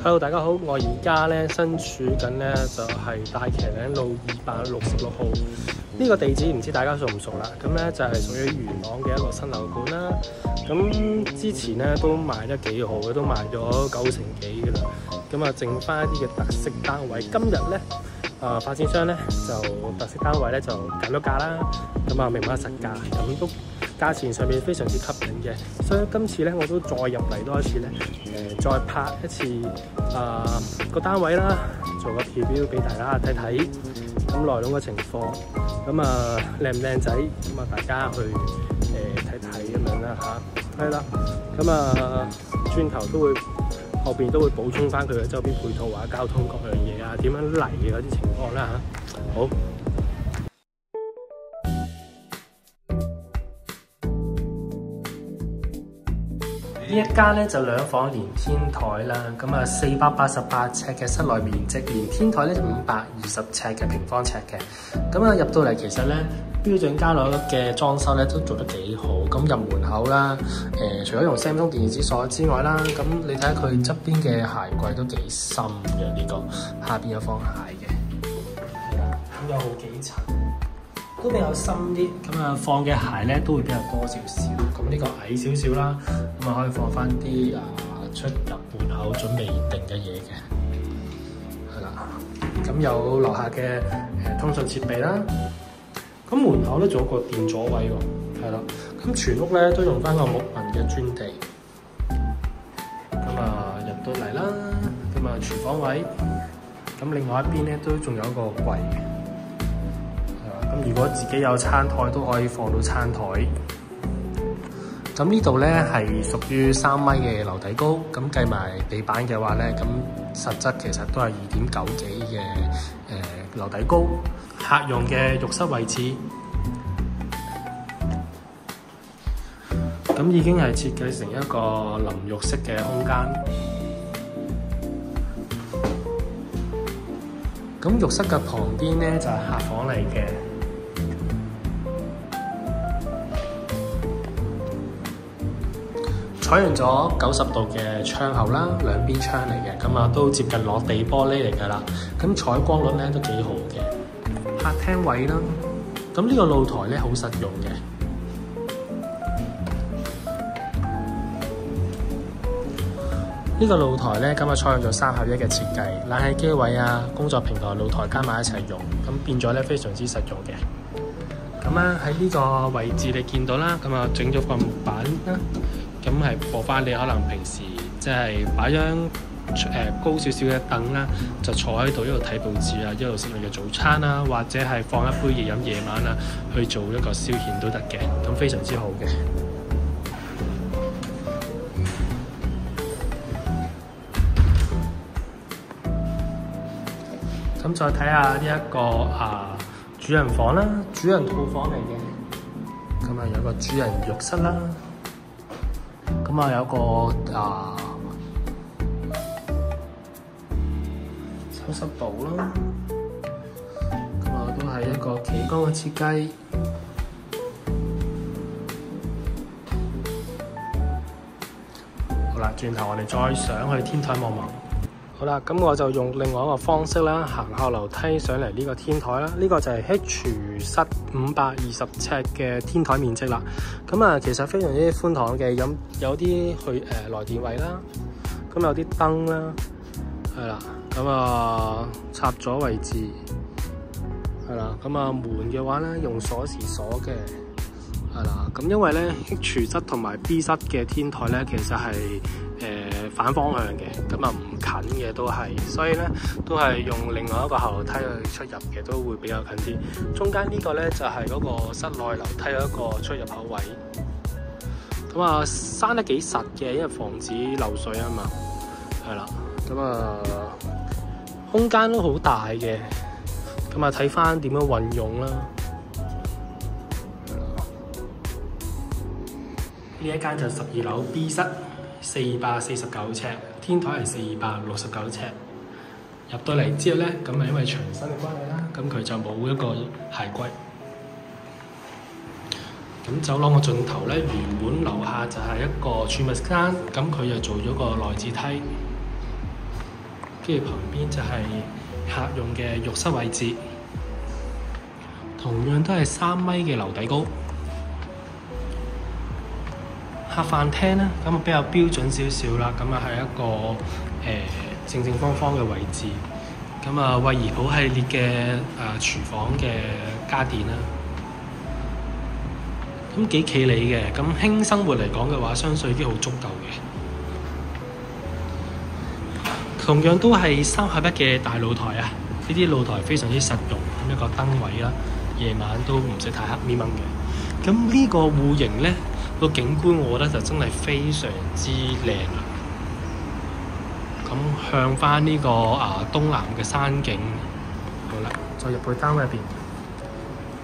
Hello， 大家好，我而家咧身處緊咧就係大騎嶺路266號呢個地址，唔知大家熟唔熟啦？咁咧就係屬於元朗嘅一個新樓盤啦。咁之前咧都賣得幾好嘅，都賣咗90%幾嘅啦。咁啊，剩翻一啲嘅特色單位。今日咧發展商咧就特色單位咧就減咗價啦。咁啊，明碼實價，咁都價錢上面非常之吸引嘅。所以今次咧我都再入嚟多一次咧，再拍一次個單位啦，做個 preview 俾大家睇睇，咁內籠嘅情況，咁啊靚唔靚仔，咁啊大家去睇睇咁樣啦嚇，係啦，咁啊轉頭都會後邊都會補充翻佢嘅周邊配套啊、交通各樣嘢啊，點樣嚟嘅嗰啲情況啦嚇，好。呢一間咧就2房連天台啦，咁啊488尺嘅室內面積，連天台咧就520尺嘅平方尺嘅。咁啊入到嚟其實咧標準家樓嘅裝修咧都做得幾好。咁入門口啦，除咗用 Samsung 電子鎖之外啦，咁你睇下佢側邊嘅鞋櫃都幾深嘅，呢個下邊有放鞋嘅，咁有好幾層。都比較深啲，咁啊放嘅鞋咧都會比較多少少，咁呢個矮少少啦，咁啊可以放翻啲出入門口準備定嘅嘢嘅，係啦，咁有樓下嘅通訊設備啦，咁門口咧仲有個電阻位喎，係啦，咁全屋咧都用翻個木紋嘅磚地，咁啊入到嚟啦，咁啊廚房位，咁另外一邊咧都仲有一個櫃。咁如果自己有餐台都可以放到餐台。咁呢度咧係屬於3米嘅樓底高，咁計埋地板嘅話咧，咁實質其實都係2.9幾嘅樓底高。客用嘅浴室位置，咁已經係設計成一個淋浴式嘅空間。咁浴室嘅旁邊咧就係客房嚟嘅。採用咗90度嘅窗口啦，兩邊窗嚟嘅，咁啊都接近落地玻璃嚟㗎啦。咁採光率咧都幾好嘅。客廳位啦，咁呢個露台咧好實用嘅。呢個露台咧，今日採用咗3合1嘅設計，冷氣機位啊、工作平台、露台加埋一齊用，咁變咗咧非常之實用嘅。咁啊喺呢個位置你見到啦，咁啊整咗個木板啦。咁係播翻你可能平時即係擺張高少少嘅凳啦，就坐喺度一路睇報紙啊，一路食你嘅早餐啦，或者係放一杯嘢飲夜晚啊，去做一個消遣都得嘅，咁非常之好嘅。咁再睇下呢一個主人房啦，主人套房嚟嘅，咁啊有個主人浴室啦。咁啊有個抽濕布啦，咁啊都係一個企缸嘅設計。好啦，轉頭我哋再上去天台望望。好啦，咁我就用另外一個方式啦，行下樓梯上嚟呢個天台啦。呢個就係廚室520尺嘅天台面積啦。咁啊，其實非常之寬敞嘅，有啲去來電位啦，咁有啲燈啦，係啦，咁啊插座位置，係啦，咁啊門嘅話咧用鎖匙鎖嘅，係啦，咁因為咧廚室同埋 B 室嘅天台咧其實係反方向嘅，咁啊唔近嘅都係，所以咧都係用另外一個後樓梯去出入嘅，都會比較近啲。中間呢個咧就係嗰個室內樓梯一個出入口位，咁啊閂得幾實嘅，因為防止漏水啊嘛，係啦，咁啊空間都好大嘅，咁啊睇翻點樣運用啦。呢一間就12樓 B 室。449尺，天台係469尺。入到嚟之後咧，咁啊因為牆身嘅關係啦，咁佢就冇一個鞋櫃。咁走廊個盡頭咧，原本樓下就係一個儲物間，咁佢就做咗個內置梯。跟住旁邊就係客用嘅浴室位置，同樣都係3米嘅樓底高。客飯廳咧，咁啊比較標準少少啦，咁啊係一個正正方方嘅位置。咁啊，惠而浦系列嘅廚房嘅家電啦，咁幾企理嘅。咁輕生活嚟講嘅話，相信已經好足夠嘅。同樣都係3合1嘅大露台啊！呢啲露台非常之實用，咁一個燈位啦，夜晚都唔使太黑咪掹嘅。咁呢個戶型咧，個景觀我覺得就真係非常之靚啦。咁向翻呢個東南嘅山景，好啦，再入去單位入邊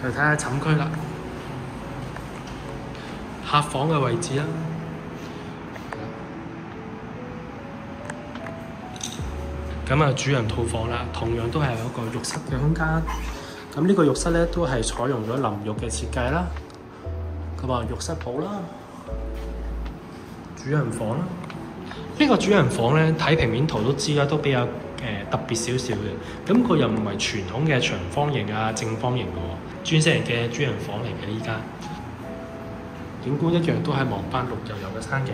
去睇下寢區啦，客房嘅位置啦。咁啊，主人套房啦，同樣都係有一個浴室嘅空間。咁呢個浴室咧都係採用咗淋浴嘅設計啦。咁啊，浴室寶啦，主人房啦。呢個主人房咧，睇平面圖都知啦，都比較特別少少嘅。咁佢又唔係傳統嘅長方形啊、正方形嘅喎，鑽石嘅主人房嚟嘅呢間。景觀一樣都係望翻綠油油嘅山景。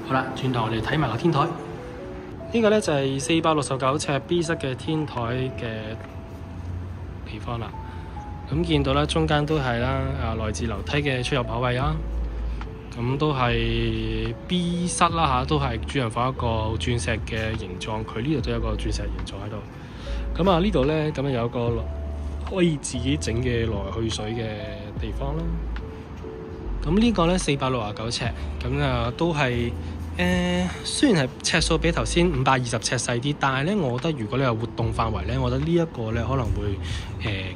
好啦，轉頭我哋睇埋個天台。呢個咧就係469尺 B 室嘅天台嘅地方啦。咁見到啦，中間都係啦，來自樓梯嘅出入口位啦。咁都係 B 室啦嚇，都係主人房一個鑽石嘅形狀。佢呢度都有個鑽石形狀喺度。咁啊呢度咧，咁有個可以自己整嘅來去水嘅地方啦。咁呢個咧469尺，咁啊都係。雖然係尺數比頭先520尺細啲，但係咧，我覺得如果你有活動範圍咧，我覺得呢一個咧可能會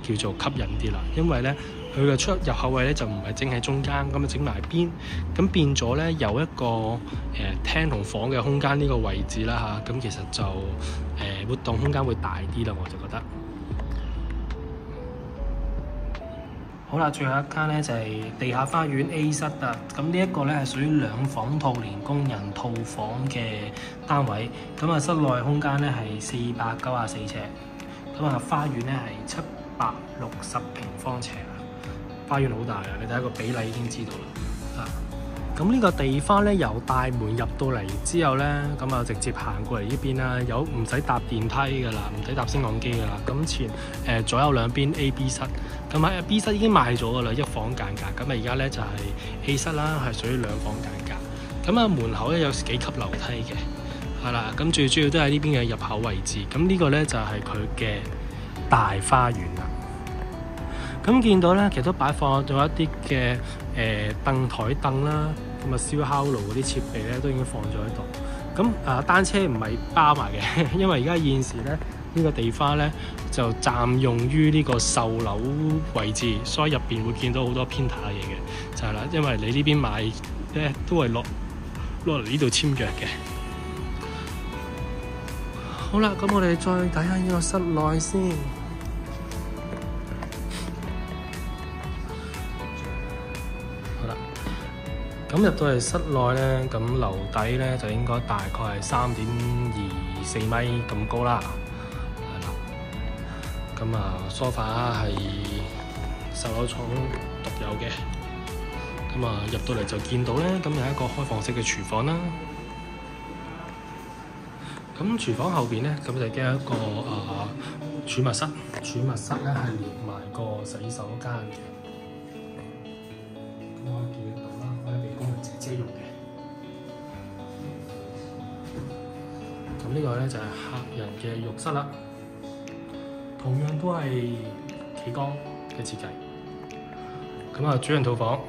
叫做吸引啲啦，因為咧佢嘅出入口位咧就唔係整喺中間，咁啊整埋邊，咁變咗咧有一個廳同房嘅空間呢個位置啦嚇，咁其實就活動空間會大啲啦，我就覺得。好啦，最後一間咧就係地下花園 A 室啊。咁呢一個咧係屬於2房套連工人套房嘅單位。咁啊，室內空間咧係494尺。咁啊，花園咧係760平方尺啊。花園好大啊！你睇個比例已經知道啦。咁呢個地方咧，由大門入到嚟之後咧，咁啊直接行過嚟呢邊啦，有唔使搭電梯㗎啦，唔使搭升降機㗎啦。咁左右兩邊 A、B 室，咁喺 B 室已經賣咗㗎啦，1房間隔。咁啊而家咧就係 A 室啦，係屬於2房間隔。咁啊門口咧有幾級樓梯嘅，係啦。咁最主要都係呢邊嘅入口位置。咁呢個咧就係佢嘅大花園啦。咁見到咧，其實都擺放咗一啲嘅凳台凳啦，咁啊燒烤爐嗰啲設備咧都已經放咗喺度。咁單車唔係包埋嘅，因為而家現時咧呢個地方咧就佔用於呢個售樓位置，所以入邊會見到好多偏袒嘅嘢嘅，就係啦，因為你呢邊買咧都係落嚟呢度簽約嘅。好啦，咁我哋再睇下呢個室內先。咁入到嚟室內咧，咁樓底咧就應該大概係3.24米咁高啦，係啦。咁啊，梳化係售樓廠獨有嘅。咁啊，入到嚟就見到咧，咁有一個開放式嘅廚房啦。咁廚房後邊咧，咁就經一個儲物室。儲物室咧係連埋個洗手間嘅。借用嘅，咁呢個咧就係客人嘅浴室啦，同樣都係企缸嘅設計。咁啊，主人套房，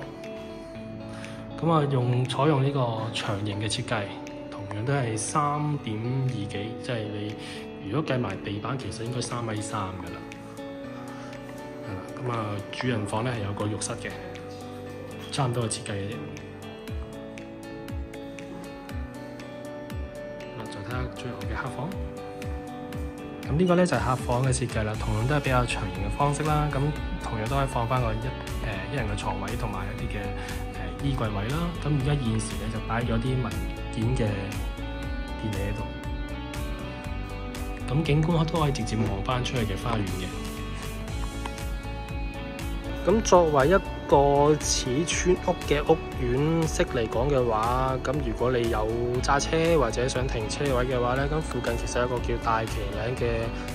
咁啊採用呢個長形嘅設計，同樣都係3.2幾，即係你如果計埋地板，其實應該3.3米㗎啦。係啦，咁啊，主人房咧係有個浴室嘅，差唔多嘅設計嘅啫。最後嘅客房，咁呢個咧就係客房嘅設計啦，同樣都係比較長形嘅方式啦。咁同樣都可以放翻個一人嘅床位同埋一啲嘅衣櫃位啦。咁而家現時咧就擺咗啲文件嘅電器喺度。咁景觀都可以直接望翻出去嘅花園嘅。咁作為一個似村屋嘅屋苑式嚟講嘅話，咁如果你有揸車或者想停車位嘅話咧，咁附近其實有一個叫大旗嶺嘅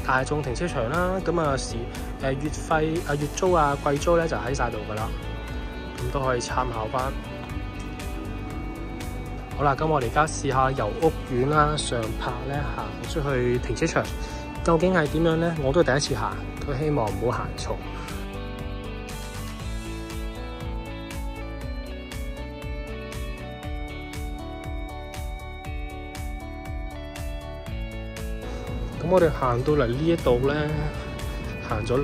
大眾停車場啦。咁月費月租季租咧就喺晒度噶啦，咁都可以參考翻。好啦，咁我哋而家試下由屋苑啦上拍咧行出去停車場，究竟係點樣咧？我都第一次行，都希望唔好行錯。咁我哋行到嚟呢一度咧，行咗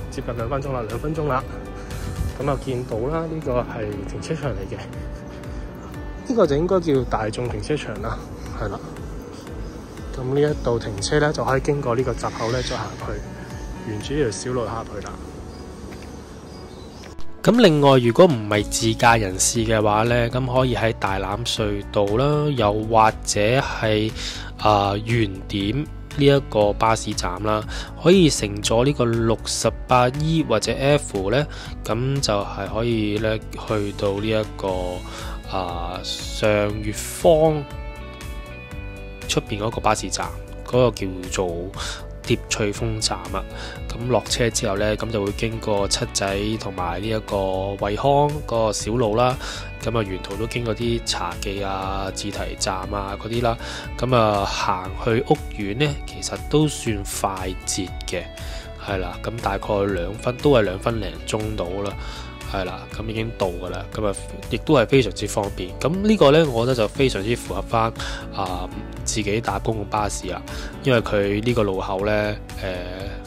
接近2分鐘啦，2分鐘啦。咁就見到啦，呢個係停車場嚟嘅，呢個就應該叫大眾停車場啦，係啦。咁呢一度停車咧，就可以經過呢個閘口咧，再行去，沿住呢條小路下去啦。咁另外，如果唔係自駕人士嘅話咧，咁可以喺大欖隧道啦，又或者係原點呢一個巴士站啦，可以乘坐呢個68E 或者 F 咧，咁就係可以咧去到呢一個上月坊出邊嗰個巴士站，嗰個叫做蝶翠峰站啊。咁落車之後呢，咁就會經過七仔同埋呢一個惠康嗰個小路啦。咁沿途都經過啲茶記自提站嗰啲啦。咁行去屋苑呢，其實都算快捷嘅，係啦。咁大概都係2分零鐘到啦。係啦，咁已經到噶啦，咁亦都係非常之方便。咁呢個呢，我覺得就非常之符合翻自己搭公共巴士啊，因為佢呢個路口呢，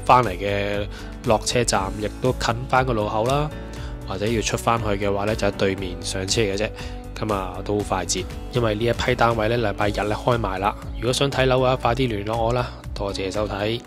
翻嚟嘅落車站亦都近翻個路口啦，或者要出翻去嘅話呢，就喺對面上車嘅啫。咁都好快捷，因為呢一批單位呢，禮拜日咧開賣啦。如果想睇樓嘅話，快啲聯絡我啦。多謝收睇。